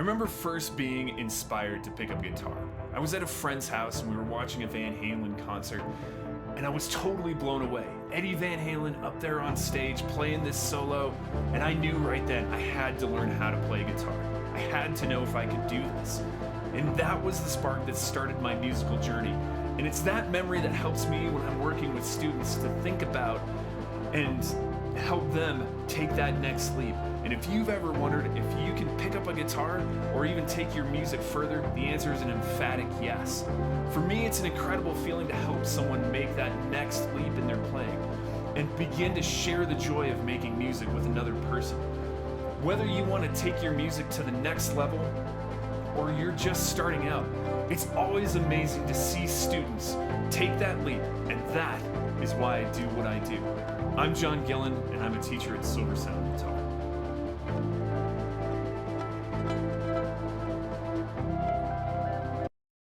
remember first being inspired to pick up a guitar. I was at a friend's house and we were watching a Van Halen concert, and I was totally blown away. Eddie Van Halen up there on stage playing this solo, and I knew right then I had to learn how to play guitar. I had to know if I could do this. And that was the spark that started my musical journey. And it's that memory that helps me when I'm working with students to think about and help them take that next leap. And if you've ever wondered if you can pick up a guitar or even take your music further, the answer is an emphatic yes. For me, it's an incredible feeling to help someone make that next leap in their playing and begin to share the joy of making music with another person. Whether you want to take your music to the next level or you're just starting out, it's always amazing to see students take that leap, and that is why I do what I do. I'm John Gillen, and I'm a teacher at Silversound.